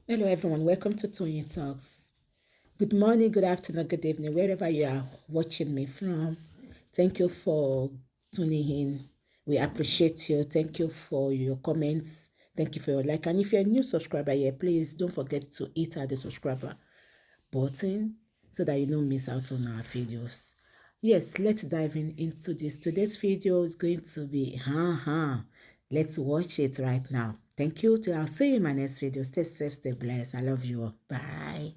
Hello, everyone. Welcome to Tony Talks. Good morning, good afternoon, good evening, wherever you are watching me from. Thank you for tuning in. We appreciate you. Thank you for your comments. Thank you for your like. And if you're a new subscriber here, please don't forget to hit the subscriber button so that you don't miss out on our videos. Yes, let's dive into this. Today's video is going to be, let's watch it right now. Thank you. I'll see you in my next video. Stay safe, stay blessed. I love you all. Bye.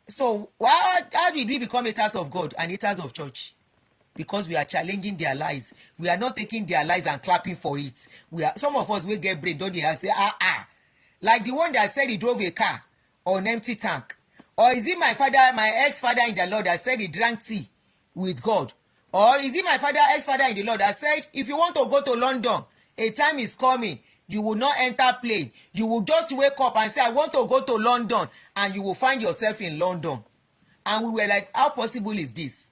So how did we become haters of God and haters of church? Because we are challenging their lies. We are not taking their lies and clapping for it. Some of us will get brain, don't they? Say like the one that said he drove a car on empty tank. Or is it my ex-father in the Lord that said he drank tea with God? Or is it my ex-father in the Lord that said if you want to go to London, a time is coming, you will not enter plane. You will just wake up and say, I want to go to London, and you will find yourself in London. And we were like, how possible is this?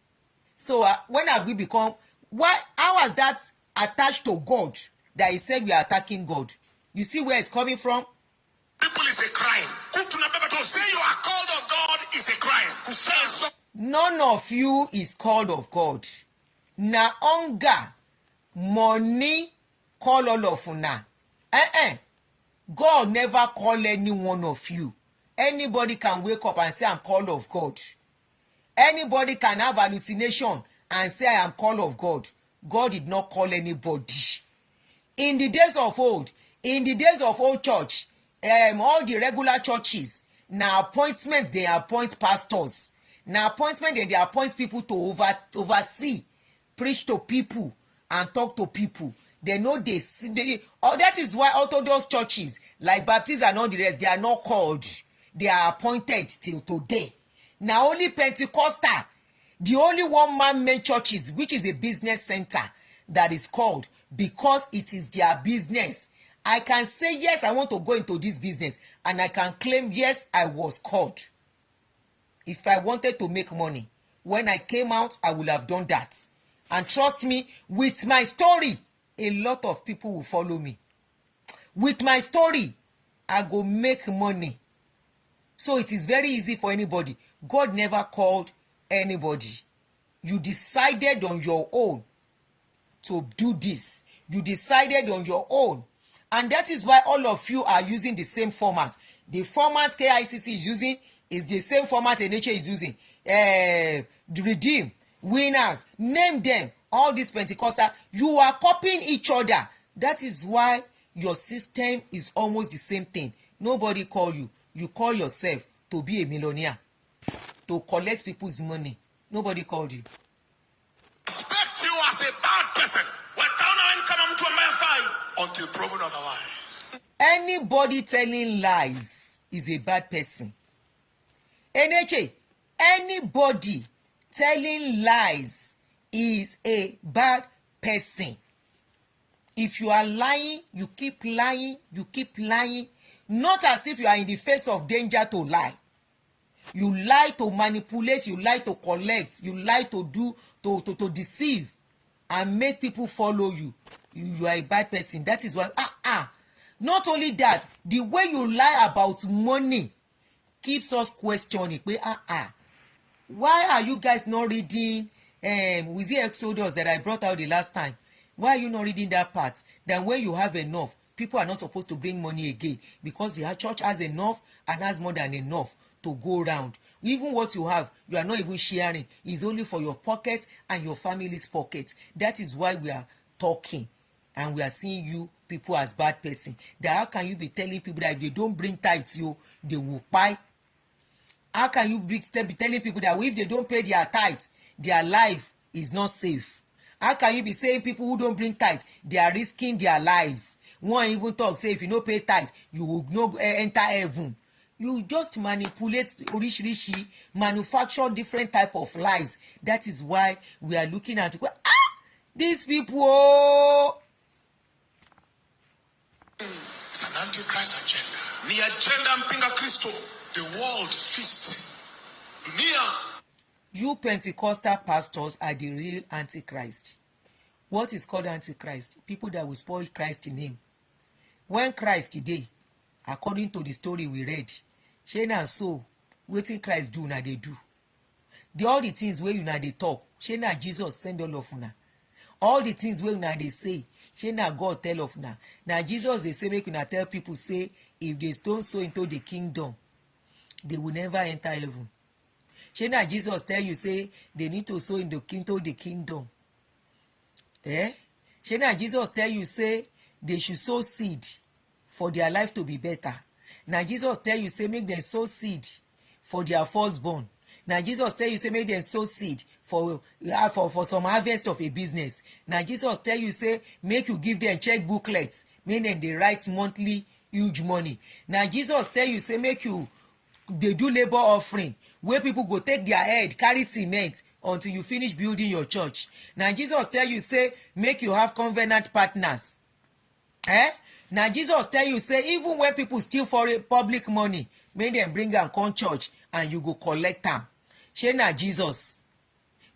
So when have we become, how has that attached to God that he said we are attacking God? You see where it's coming from? People is a crime. To say you are called of God is a crime. None of you is called of God. Na hunger, money, call all of una. God never call any one of you. Anybody can wake up and say I'm called of God. Anybody can have hallucination and say I am called of God. God did not call anybody. In the days of old church, all the regular churches, now appointment, they appoint pastors. Now appointment, they appoint people to oversee, preach to people, and talk to people. They know that is why Orthodox churches, like Baptists and all the rest, they are not called. They are appointed till today. Now only Pentecostal, the only one-man churches, which is a business center, that is called because it is their business. I can say, yes, I want to go into this business, and I can claim, yes, I was called. If I wanted to make money, when I came out, I would have done that. And trust me, with my story, a lot of people will follow me. With my story, I go make money. So it is very easy for anybody. God never called anybody. You decided on your own to do this. You decided on your own. And that is why all of you are using the same format. The format KICC is using is the same format NHA is using. The Redeem, Winners, name them. All these Pentecostal, you are copying each other. That is why your system is almost the same thing. Nobody call you. You call yourself to be a millionaire, to collect people's money. Nobody called you. Expect you as a bad person. Until proven otherwise. Anybody telling lies is a bad person. NHA, anybody telling lies is a bad person. If you are lying, you keep lying, not as if you are in the face of danger to lie. You lie to manipulate, you lie to collect, you lie to do, to deceive and make people follow you. You are a bad person. That is why, not only that, the way you lie about money keeps us questioning. Why are you guys not reading with the Exodus that I brought out the last time? Why are you not reading that part? Then when you have enough, people are not supposed to bring money again because the church has enough and has more than enough to go around. Even what you have, you are not even sharing. It's only for your pocket and your family's pocket. That is why we are talking and we are seeing you people as bad person. That how can you be telling people that if they don't bring tithes, they will buy? How can you be telling people that if they don't pay their tithes, their life is not safe? How can you be saying people who don't bring tithes, they are risking their lives? One even talk, say if you don't pay tithes, you will not enter heaven. You just manipulate, rishi, manufacture different type of lies. That is why we are looking at these people. It's an antichrist agenda. The agenda mpinga Kristo. The world feast. Dunia. You Pentecostal pastors are the real antichrist. What is called antichrist? People that will spoil Christ's name. when Christ today, according to the story we read, shey na so wetin Christ do na dey do. All the things wey una dey talk, shey na Jesus send all of una. All the things wey una dey say, shey na God tell of una. Na Jesus dey say make una tell people say if they don't sow into the kingdom, they will never enter heaven. Shey na Jesus tell you say they need to sow into the kingdom. Shey na Jesus tell you say they should sow seed for their life to be better. Na Jesus tell you say make dem sow seed for their firstborn. Na Jesus tell you say make dem sow seed for some harvest of a business. Na Jesus tell you say make you give dem check booklets, make dem dey write monthly huge money. Na Jesus tell you say make you dey do labor offering wey people go take their head carry cement until you finish building your church. Na Jesus tell you say make you have covenant partners. Na Jesus tell you say even when people steal for public money, make dem bring am come church and you go collect am. Shey na Jesus?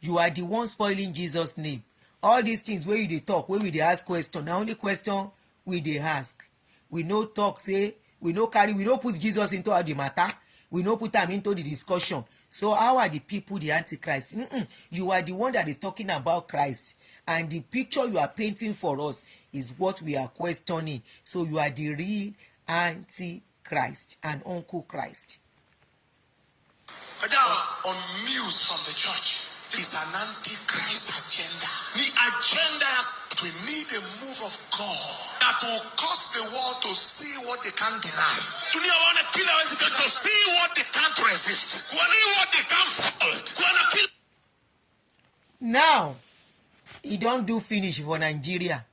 You are the one spoiling Jesus name. All these things wey you dey talk, wey we dey ask question, na only question we dey ask. We no talk say, we no put Jesus into all the matter. We no put am into the discussion. So how are the people the antichrist? You are the one that is talking about Christ, and the picture you are painting for us is what we are questioning. So you are the real antichrist and uncle Christ. On news from the church is an antichrist agenda. The agenda, we need a move of God that will cause the world to see what they can't deny. To see what they can't resist. What they can't fault. Now, he don't do finish for Nigeria.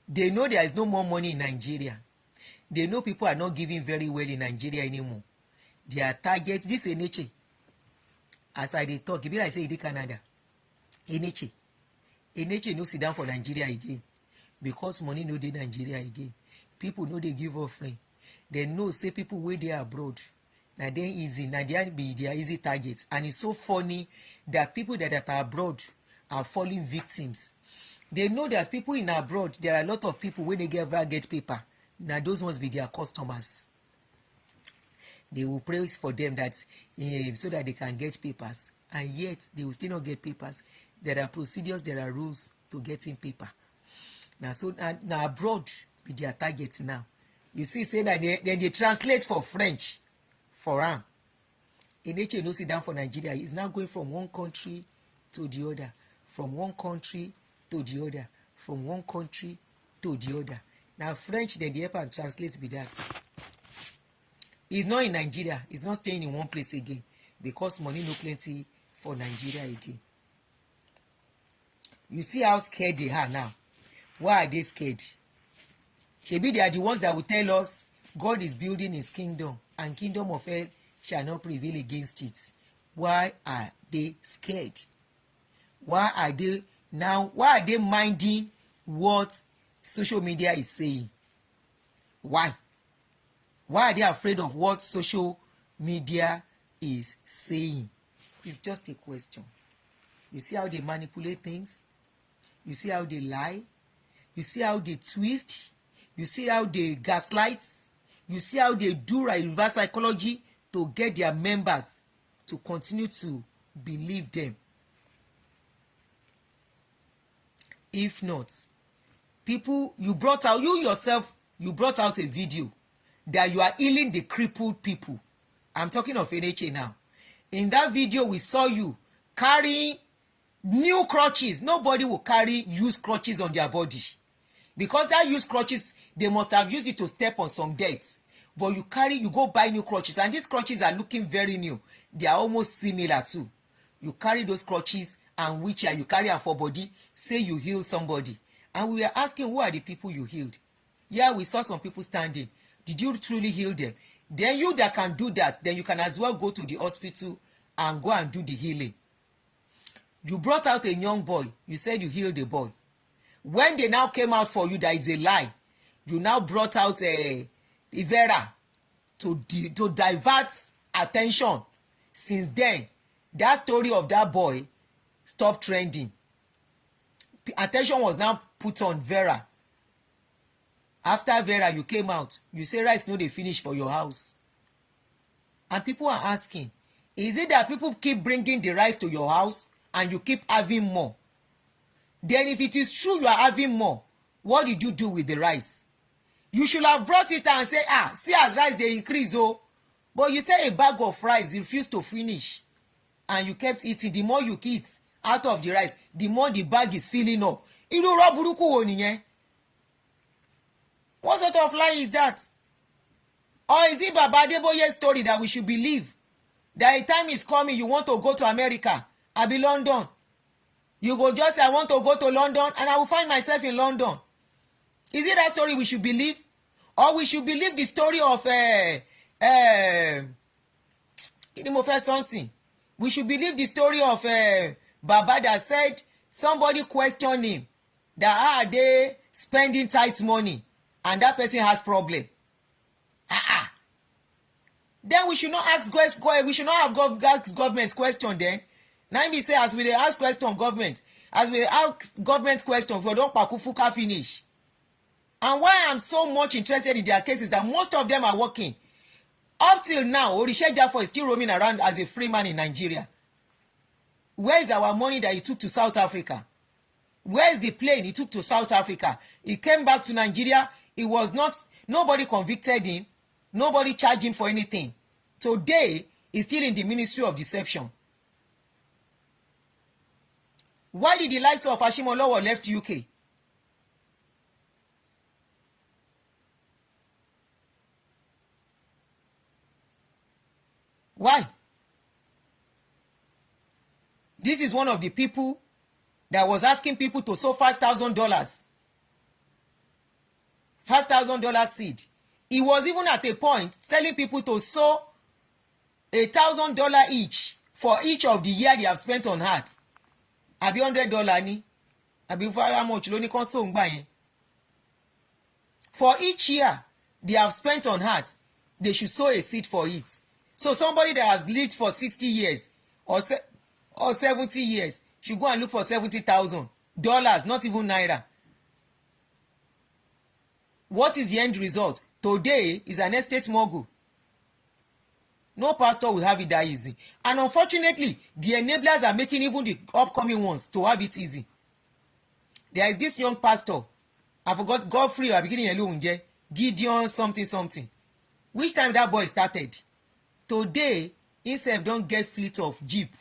They know there is no more money in Nigeria. They know people are not giving very well in Nigeria anymore. Their target, this Eneche, as I dey talk, e be like say e dey Canada. Eneche no sit down for Nigeria again because money no dey Nigeria again. People no dey give offering. They know say people wey dey abroad, na dem easy, na dem be their easy targets. And it's so funny that people that are abroad are falling victims. They know that people in abroad, there are a lot of people when they ever get paper. Now those ones be their customers. They will pray for them that so that they can get papers, and yet they will still not get papers. There are procedures, there are rules to getting paper. Now abroad be their targets now. You see, say that they translate for French for am. Eneche no sit down for Nigeria. He's now going from one country to the other, from one country to the other, from one country to the other. Now French, they help and translate be that. He's not in Nigeria. He's not staying in one place again because money no plenty for Nigeria again. You see how scared they are now. Why are they scared? Maybe they are the ones that will tell us God is building his kingdom and kingdom of hell shall not prevail against it. Why are they scared? Why are they minding what social media is saying? Why? Why are they afraid of what social media is saying? It's just a question. You see how they manipulate things? You see how they lie? You see how they twist? You see how they gaslight? You see how they do reverse psychology to get their members to continue to believe them? If not, people, you brought out a video that you are healing the crippled people. I'm talking of NHA now. In that video, we saw you carrying new crutches. Nobody will carry used crutches on their body. Because that used crutches, they must have used it to step on some dirt. But you go buy new crutches. And these crutches are looking very new. They are almost similar too. You carry those crutches and wheelchair, you carry them for body, say you heal somebody. And we were asking, who are the people you healed? Yeah, we saw some people standing. Did you truly heal them? Then you that can do that, then you can as well go to the hospital and go and do the healing. You brought out a young boy. You said you healed the boy. When they now came out for you, that is a lie. You now brought out a Vera to divert attention. Since then, that story of that boy stopped trending. Attention was now put on Vera. After Vera, you came out. You say rice no dey finish for your house. And people are asking, is it that people keep bringing the rice to your house and you keep having more? Then if it is true you are having more, what did you do with the rice? You should have brought it and say, see as rice dey increase oh. But you say a bag of rice refused to finish and you kept eating. The more you eat out of the rice, the more the bag is filling up. Irú irọ́ burúkú wo nìyẹn? What sort of lie is that? Or is it Baba Adeboye's story that we should believe? That a time is coming, you want to go to America, I be London. You go just say, I want to go to London, and I will find myself in London. Is it that story we should believe? Or we should believe the story of we should believe the story of Baba that said somebody questioned him that how are they spending tight money and that person has problem. Then we should not ask we should not have ask government question then. Now me say as we dey ask question government, as we ask government question for don pakufuka finish. And why I'm so much interested in their cases that most of them are working. Up till now, Orisha Jaffa is still roaming around as a free man in Nigeria. Where is our money that he took to South Africa? Where is the plane he took to South Africa? He came back to Nigeria. It was not, nobody convicted him. Nobody charged him for anything. Today, he's still in the Ministry of Deception. Why did the likes of Ashimolowo left UK? Why? This is one of the people that was asking people to sow $5,000. $5,000 seed. He was even at a point telling people to sow $1,000 each for each of the year they have spent on heart. Abi $100 ni. Abi how much lo ni kon so ngba yen. For each year they have spent on heart, they should sow a seed for it. So somebody that has lived for 60 years or 70 years should go and look for $70,000, not even naira. What is the end result? Today is an estate mogul. No pastor will have it that easy. And unfortunately, the enablers are making even the upcoming ones to have it easy. There is this young pastor, I forgot, Godfrey, or beginning Elunje, Gideon something. Which time that boy started? Today, himself don't get fleet of jeep.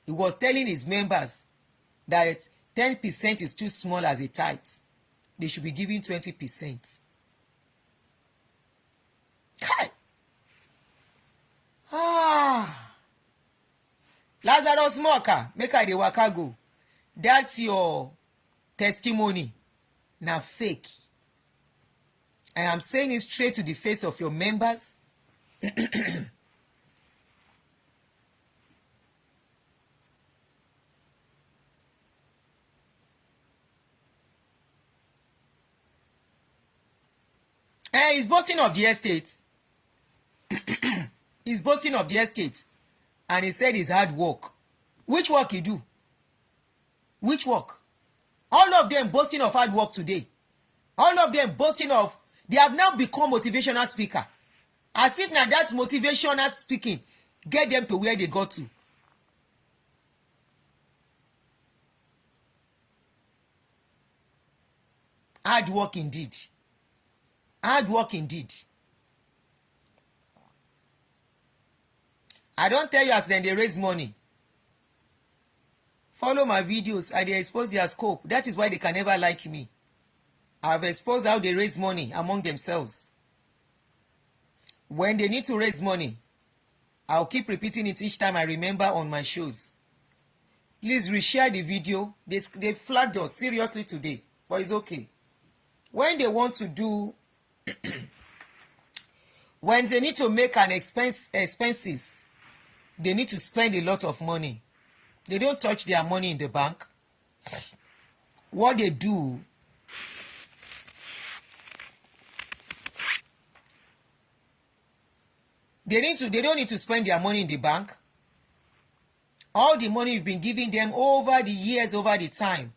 He was telling his members that 10% is too small as a tithe. They should be giving 20%. Lazarus Moka, make I dey waka go. That's your testimony. Na fake. I am saying it straight to the face of your members. He's boasting of the estate. He's boasting of the estate. And he said it's hard work. Which work he do? Which work? All of them boasting of hard work today. All of them boasting of, they have now become motivational speaker. As if now that's motivational speaking. Get them to where they got to. Hard work indeed. Hard work indeed. I don't tell you as then they raise money. Follow my videos. I dey expose their scope. That is why they can never like me. I have exposed how they raise money among themselves. When they need to raise money, I'll keep repeating it each time I remember on my shows. Please reshare the video. They flagged us seriously today, but it's okay. When they want to do when they need to make an expenses, they need to spend a lot of money. They don't touch their money in the bank. What they do, they don't need to spend their money in the bank. All the money you've been giving them over the years, over the time,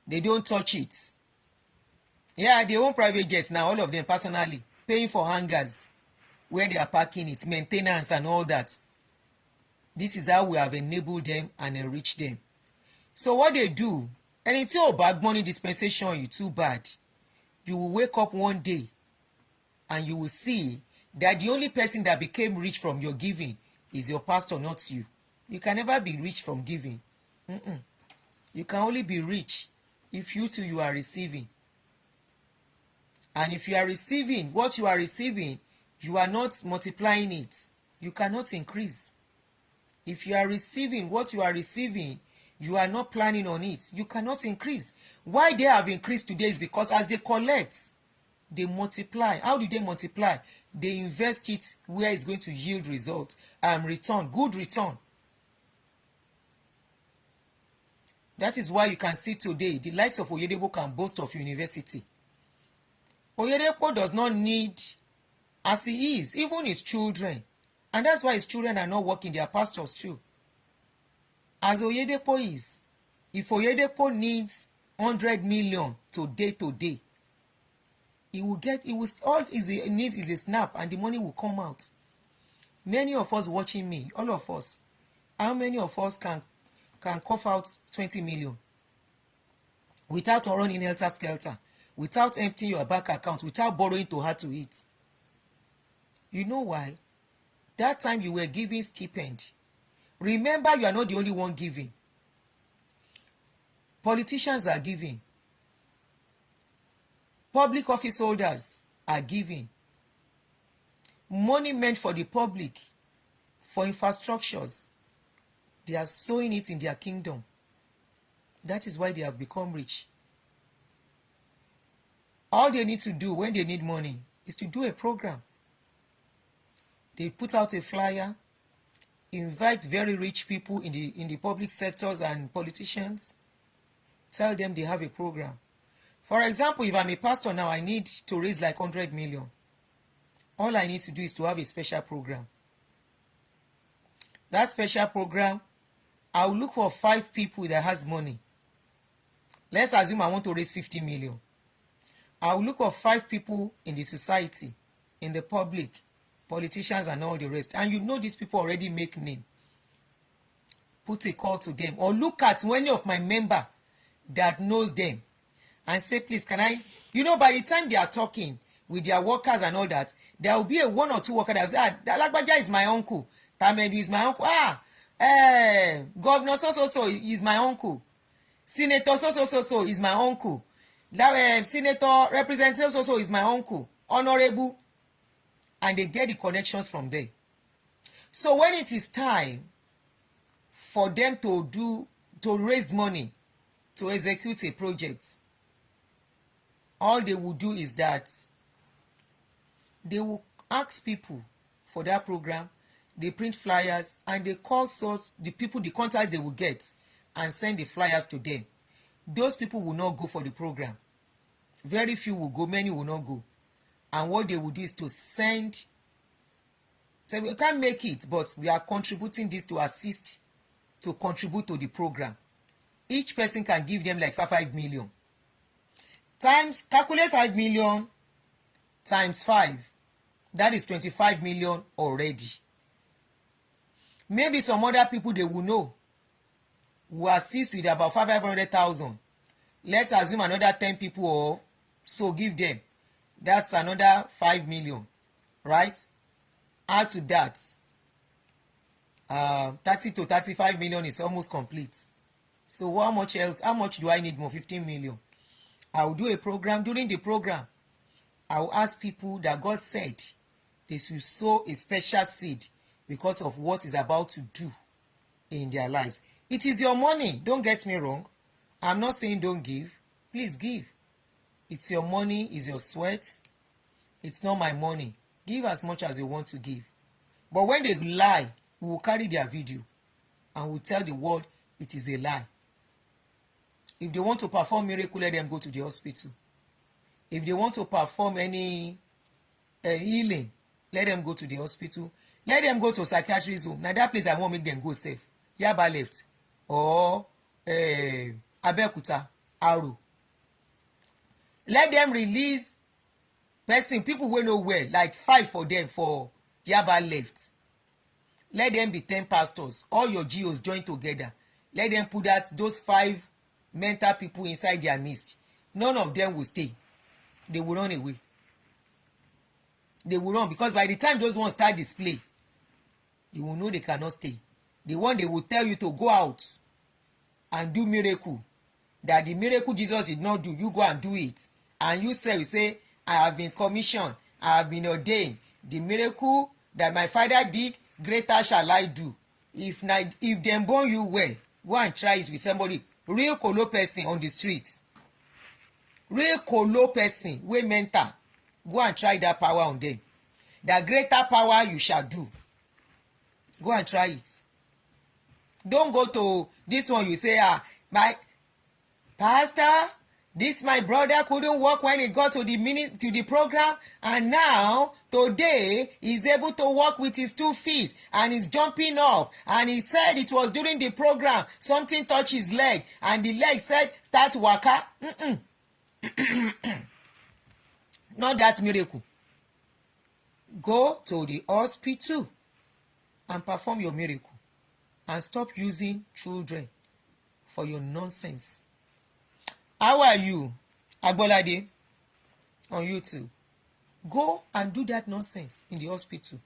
They don't touch it. Yeah, they own private jets now, all of them personally, paying for hangars where they are parking it, maintenance and all that. This is how we have enabled them and enriched them. So what they do, and it's your bad money dispensation, you too bad. You will wake up one day and you will see that the only person that became rich from your giving is your pastor, not you. You can never be rich from giving. You can only be rich if you too you are receiving. And if you are receiving what you are receiving, you are not multiplying it. You cannot increase. If you are receiving what you are receiving, you are not planning on it. You cannot increase. Why they have increased today is because as they collect, they multiply. How do they multiply? They invest it where it's going to yield result, return, good return. That is why you can see today the likes of Oyedepo can boast of university. Oyedepo does not need, as he is, even his children. And that's why his children are not working, they are pastors too. As Oyedepo is, if Oyedepo needs 100 million today, he will all he needs is a snap and the money will come out. Many of us watching me, all of us, how many of us can cough out 20 million without running helter-skelter, without emptying your bank account, without borrowing to add to it? You know why? That time you were giving stipend. Remember, you are not the only one giving. Politicians are giving. Public office holders are giving. Money meant for the public, for infrastructures, they are sowing it in their kingdom. That is why they have become rich. All they need to do when they need money is to do a program. They put out a flyer, invite very rich people in the public sectors and politicians, tell them they have a program. For example, if I'm a pastor now, I need to raise like 100 million. All I need to do is to have a special program. That special program, I'll look for 5 people that has money. Let's assume I want to raise 50 million. I'll look for 5 people in the society, in the public, politicians and all the rest. And you know these people already make name. Put a call to them. Or look at any of my member that knows them and say, please, can I? You know, by the time they are talking with their workers and all that, there will be a 1 or 2 worker that will say, Lagbaja is my uncle. Tamedu is my uncle. Governor so is my uncle. Senator so is my uncle. That senator representative so is my uncle. Honorable. And they get the connections from there. So when it is time for them to raise money to execute a project, all they will do is that they will ask people for that program, they print flyers, and they call the people, the contacts they will get, and send the flyers to them. Those people will not go for the program. Very few will go, many will not go. And what they will do is to send, so we can't make it, but we are contributing this to assist, to contribute to the program. Each person can give them like 5 million. Calculate 5 million times 5. That is 25 million already. Maybe some other people they will know will assist with about 500,000. Let's assume another 10 people or so give them. That's another 5 million, right? Add to that, 30 to 35 million is almost complete. So how much else? How much do I need more? 15 million. I will do a program. During the program, I will ask people that God said they should sow a special seed because of what is about to do in their lives. It is your money. Don't get me wrong. I'm not saying don't give. Please give. It's your money. It's your sweat. It's not my money. Give as much as you want to give. But when they lie, we will carry their video and we'll tell the world it is a lie. If they want to perform miracle, let them go to the hospital. If they want to perform any healing, let them go to the hospital. Let them go to a psychiatrist home. Now that place I won't make them go safe. Yaba left. Or Abeokuta. arrow. Let them release person, people wey no well, like 5 for them for Yaba left. Let them be 10 pastors. All your GOs join together. Let them put those 5 mental people inside their midst. None of them will stay. They will run away. They will run, because by the time those ones start display, you will know they cannot stay. The one they will tell you to go out and do miracle, that the miracle Jesus did not do, you go and do it. And you say, I have been commissioned, I have been ordained. The miracle that my father did, greater shall I do. If them born you well, go and try it with somebody, real colo person on the street. Real colo person, wey mental. Go and try that power on them. That greater power you shall do. Go and try it. Don't go to this one, you say, my pastor, this my brother couldn't work when he got to the program, and now today he's able to walk with his 2 feet and he's jumping up, and he said it was during the program something touched his leg and the leg said start waka. Not that miracle. Go to the hospital and perform your miracle, and stop using children for your nonsense. How are you, Agbolade, on YouTube? Go and do that nonsense in the hospital.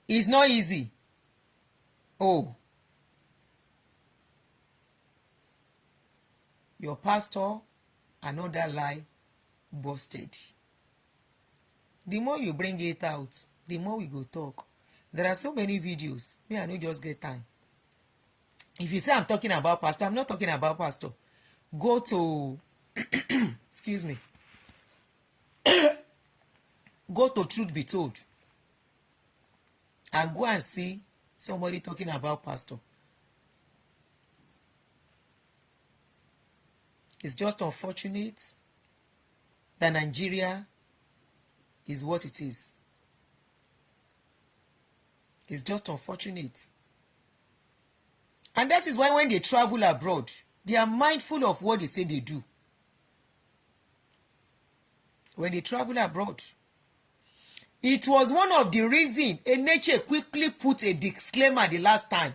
It's not easy. Oh, your pastor, another lie busted. The more you bring it out, the more we go talk. There are so many videos. Me, I no just get time. If you say I'm talking about pastor, I'm not talking about pastor. Go to excuse me. Go to Truth Be Told and go and see somebody talking about pastor. It's just unfortunate that Nigeria is what it is. It's just unfortunate. And that is why when they travel abroad, they are mindful of what they say they do. When they travel abroad, it was one of the reasons Eneche quickly put a disclaimer the last time.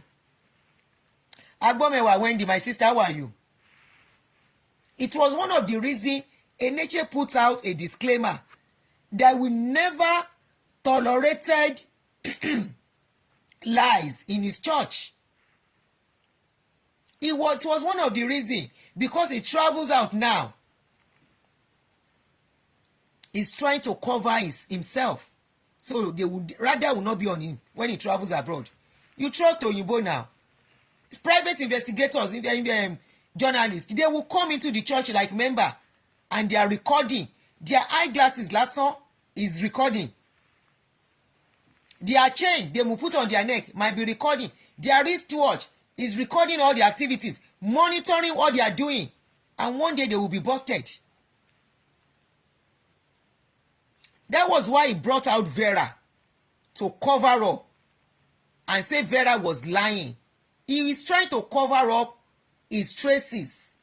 Agbomewa Wendy, my sister, how are you? It was one of the reasons Eneche put out a disclaimer that we never tolerated lies in his church. It was one of the reasons, because he travels out now. He's trying to cover himself. So they would rather will not be on him when he travels abroad. You trust Oyinbo now. It's private investigators, journalists. They will come into the church like member, and they are recording. Their eyeglasses, last song, is recording. Their chain they will put on their neck might be recording. Their wristwatch is recording all the activities, monitoring what they are doing, and one day they will be busted. That was why he brought out Vera to cover up and say Vera was lying. He is trying to cover up his traces.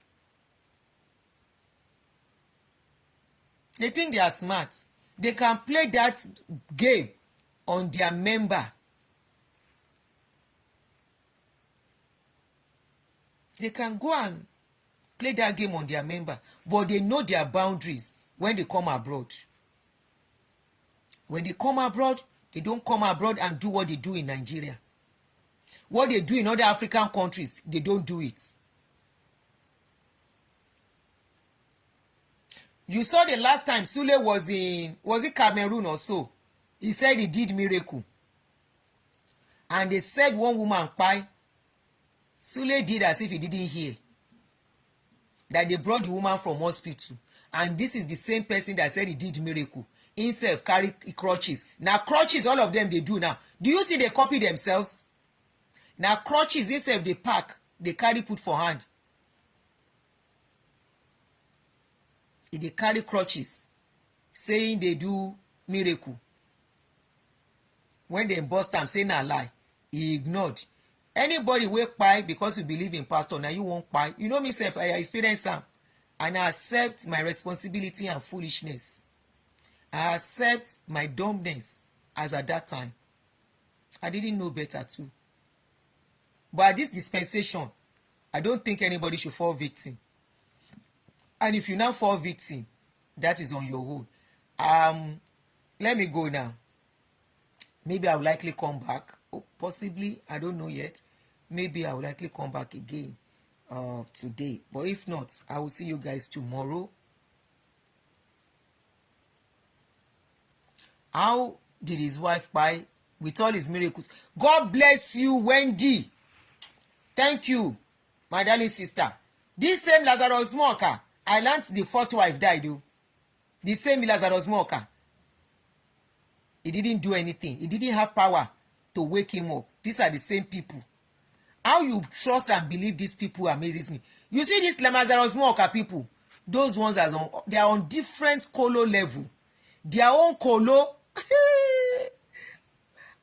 They think they are smart. They can play that game on their member. They can go and play that game on their member, but they know their boundaries when they come abroad. When they come abroad, they don't come abroad and do what they do in Nigeria. What they do in other African countries, they don't do it. You saw the last time Sule was it Cameroon or so? He said he did miracle. And they said one woman pie. Sule did as if he didn't hear. That they brought the woman from hospital. And this is the same person that said he did miracle. Himself carry crutches. Now crutches, all of them they do now. Do you see they copy themselves? Now crutches, himself they pack, they carry put for hand. They carry crutches, saying they do miracle. When they bust am, say na lie, he ignored. Anybody wey kpai because you believe in pastor na you wan kpai. You know me sef, I experience am and I accept my responsibility and foolishness. I accept my dumbness as at that time. I didn't know better too. But at this dispensation, I don't think anybody should fall victim. And if you now fall victim, that is on your own. Let me go now. Maybe I will likely come back. Oh, possibly, I don't know yet. Maybe I will likely come back again today. But if not, I will see you guys tomorrow. How did his wife buy with all his miracles? God bless you, Wendy. Thank you, my darling sister. This same Lazarus Smoker, I learned the first wife died. Oh. The same Lazarus Smoker. He didn't do anything. He didn't have power to wake him up. These are the same people. How you trust and believe these people amazes me. You see these Lazarus Smoker people, those ones they are on different colo level. Their own colo.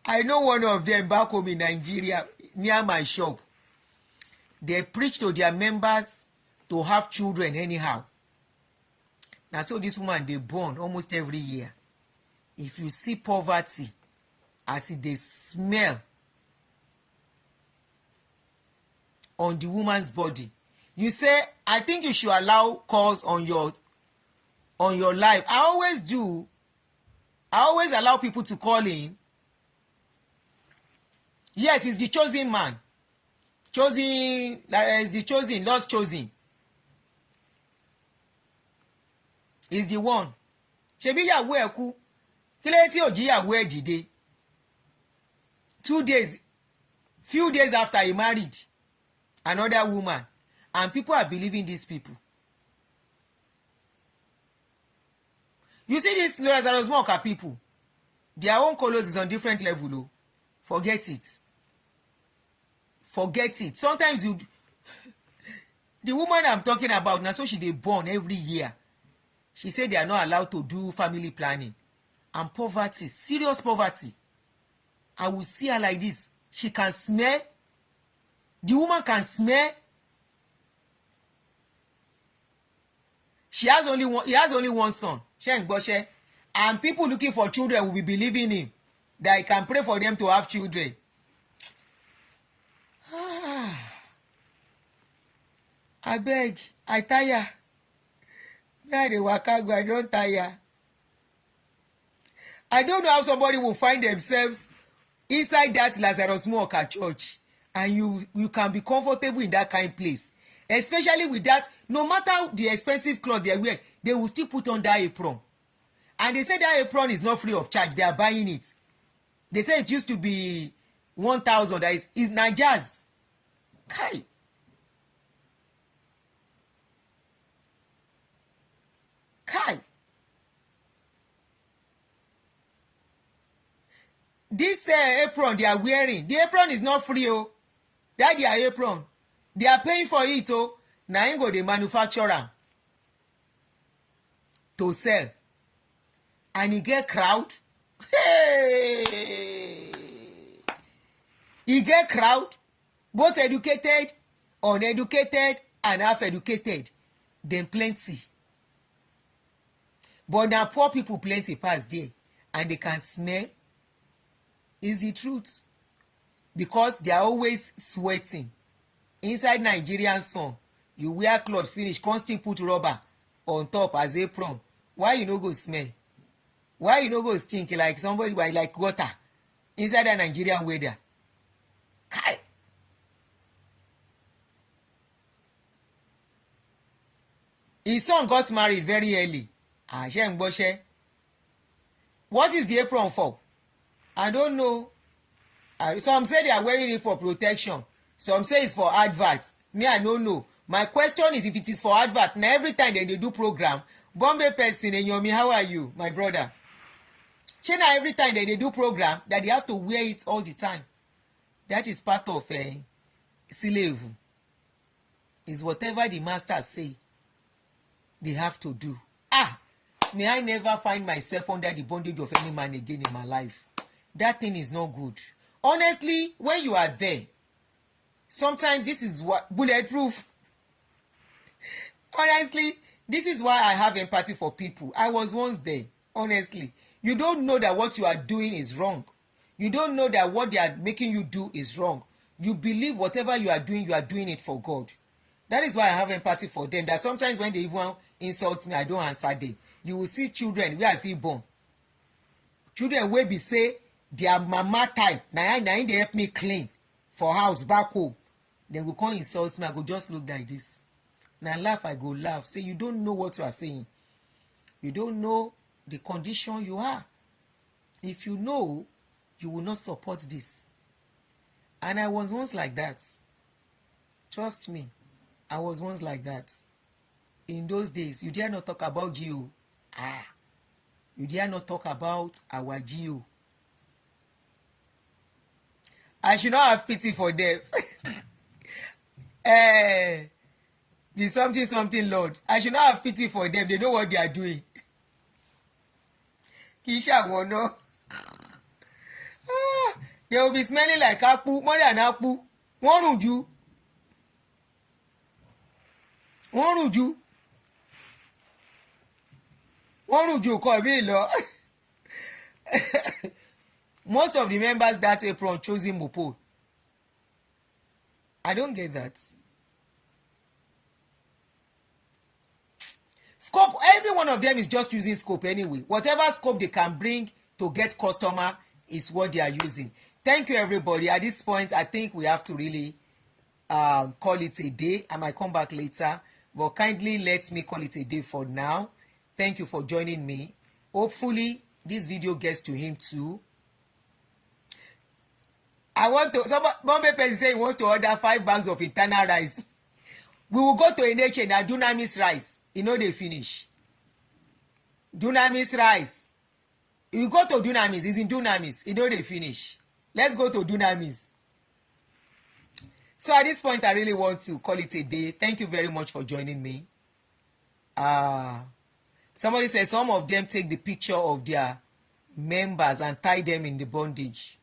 I know one of them back home in Nigeria, near my shop. They preach to their members to have children anyhow. Now, so this woman, they born almost every year. If you see poverty, as if they smell on the woman's body, you say, I think you should allow calls on your life. I always do. I always allow people to call in. Yes, it's the chosen man. Chosen, that is the chosen, Lord's chosen. Is the one. Shebi Yahweh eku. Kileti oji Yahweh dide. 2 days, few days after he married another woman, and people are believing these people. You see these Lazarus Smoker people, their own colors is on different level. Oh. Forget it. Forget it. Sometimes you, the woman I'm talking about now, so she dey born every year. She said they are not allowed to do family planning. And poverty, serious poverty. I will see her like this. She can smell. The woman can smell. He has only one son. And people looking for children will be believing him that he can pray for them to have children. I beg, I tire. Yeah, the waka go, I don't tire. I don't know how somebody will find themselves inside that Lazarus Smoker church and you can be comfortable in that kind of place. Especially with that, no matter the expensive clothes they wear, they will still put on that apron. And they say that apron is not free of charge. They are buying it. They say it used to be 1,000. That is Naijas. Kai. Kai. This apron they are wearing, the apron is not free. Oh, that their apron, they are paying for it. Oh, now you go the manufacturer to sell, and he get crowd. Hey, he get crowd, both educated, uneducated, and half educated. Then plenty, but now poor people plenty pass there, and they can smell. Is the truth, because they are always sweating. Inside Nigerian sun, you wear cloth finish, constant put rubber on top as apron. Why you no go smell? Why you no go stink like somebody like water inside the Nigerian weather? Kai. His son got married very early. What is the apron for? I don't know. Some say they are wearing it for protection. Some say it's for adverts. Me, I don't know. My question is, if it is for advert, now every time they do program, Bombay person and Yomi, how are you, my brother? Now every time they do program, that they have to wear it all the time. That is part of slave. Is whatever the master say, they have to do. May I never find myself under the bondage of any man again in my life. That thing is not good. Honestly, when you are there, Sometimes this is what bulletproof. Honestly, this is why I have empathy for people. I was once there. Honestly, you don't know that what you are doing is wrong. You don't know that what they are making you do is wrong. You believe whatever you are doing it for God. That is why I have empathy for them. That sometimes when they even insult me, I don't answer them. You will see children where I feel born. Children wey be say their mama type na im dey help me clean for house back home. Dem go come insult me, I go just look like this. Na laugh, I go laugh. Say you don't know what you are saying. You don't know the condition you are. If you know, you will not support this. And I was once like that. Trust me, I was once like that. In those days, you dare not talk about Geo. You dare not talk about our Geo. I should not have pity for them. The something Lord. I should not have pity for them. They know what they are doing. Kì í ṣàwọn náà. They will be smelling like Apu, more than Apu. Wọ́n rùn jù. Wọ́n rùn jù. Wọ́n rùn jù kọ́ bí lọ. Most of the members that April chosen Mopo. I don't get that. Scope, every one of them is just using scope anyway. Whatever scope they can bring to get customer is what they are using. Thank you, everybody. At this point, I think we have to really call it a day. I might come back later, but kindly let me call it a day for now. Thank you for joining me. Hopefully, this video gets to him too. I want to, one person say he wants to order 5 bags of internal rice. We will go to NH and Adunni rice. You know they finish. Dunamis rice. You go to Dunamis, it's in Dunamis. You know they finish. Let's go to Dunamis. So at this point, I really want to call it a day. Thank you very much for joining me. Somebody says some of them take the picture of their members and tie them in the bondage.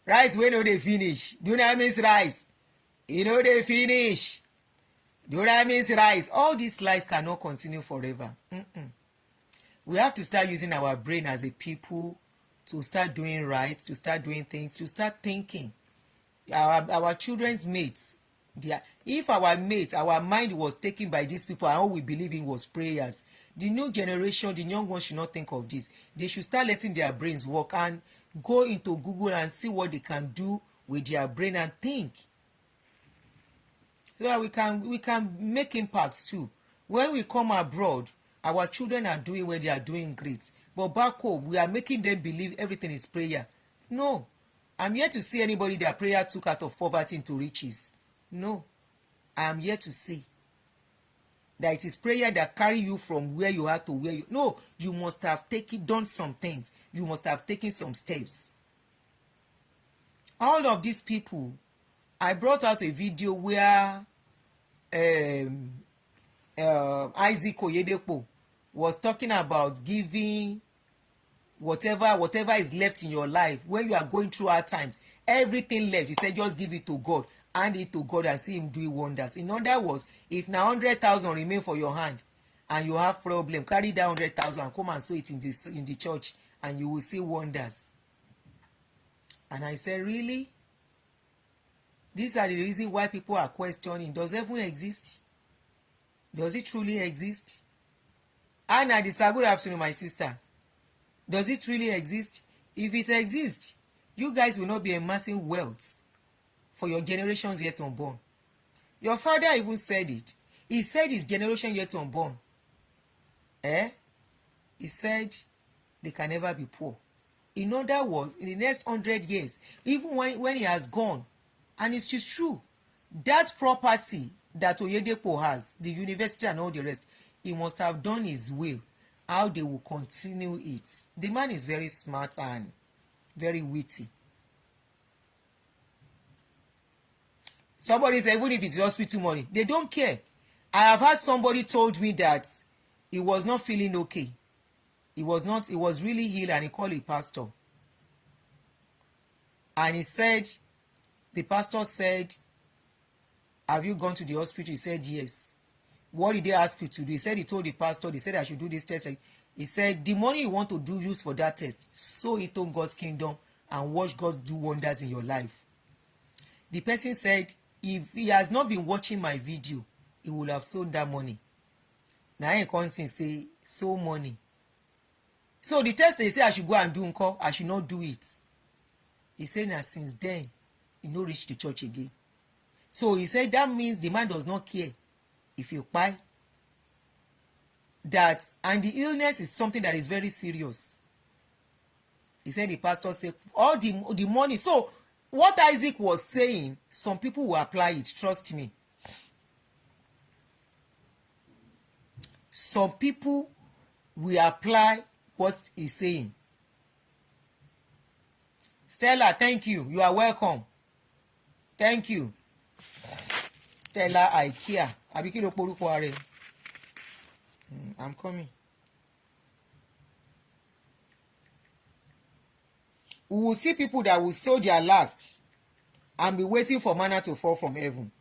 Rice, when do they finish? Dunamis rice. You know they finish. Dunamis rice. All these lies cannot continue forever. We have to start using our brain as a people to start doing right, to start doing things, to start thinking. Our children's mates, if our mates, our mind was taken by these people and all we believe in was prayers, the new generation, the young ones should not think of this. They should start letting their brains work and go into Google and see what they can do with their brain and think. So that we can make impacts too. When we come abroad, our children are doing well, they are doing great. But back home, we are making them believe everything is prayer. No. I'm yet to see anybody that prayer took out of poverty into riches. No. I'm yet to see that it is prayer that carry you from where you are to where you... No, you must have done some things. You must have taken some steps. All of these people, I brought out a video where Isaac Oyedepo was talking about giving whatever is left in your life when you are going through hard times. Everything left, he said, just give it to God, hand it to God and see him do wonders. In other words, if now 100,000 remain for your hand and you have problem, carry that 100,000 and come and sow it in the church and you will see wonders. And I said, really? These are the reasons why people are questioning, does heaven exist? Does it truly exist? Anna, good afternoon, my sister. Does it really exist? If it exists, you guys will not be amassing wealth for your generations yet unborn. Your father even said it. He said his generation yet unborn. He said they can never be poor. In other words, in the next 100 years, even when he has gone, and it's just true, that property that Oyedepo has, the university and all the rest, he must have done his will, how they will continue it. The man is very smart and very witty. Somebody said, even if it's hospital money, they don't care. I have had somebody told me that he was not feeling okay. He was really ill and he called a pastor. And he said, the pastor said, have you gone to the hospital? He said, yes. What did they ask you to do? He said he told the pastor, they said I should do this test. He said, the money you want to do use for that test, sow it on God's kingdom and watch God do wonders in your life. The person said, if he has not been watching my video, he would have sown that money. Now I can't say, sow money. So the test they say I should go and do nko, I should not do it. He said, now since then, he no reach the church again. So he said that means the man does not care if you buy that, and the illness is something that is very serious. He said the pastor said all the money. So what Isaac was saying, some people will apply it, trust me. Some people will apply what he's saying. Stella, thank you. You are welcome. Thank you. Stella Ikea. Abikilo poruko are. I'm coming. We will see people that will sow their last and be waiting for manna to fall from heaven.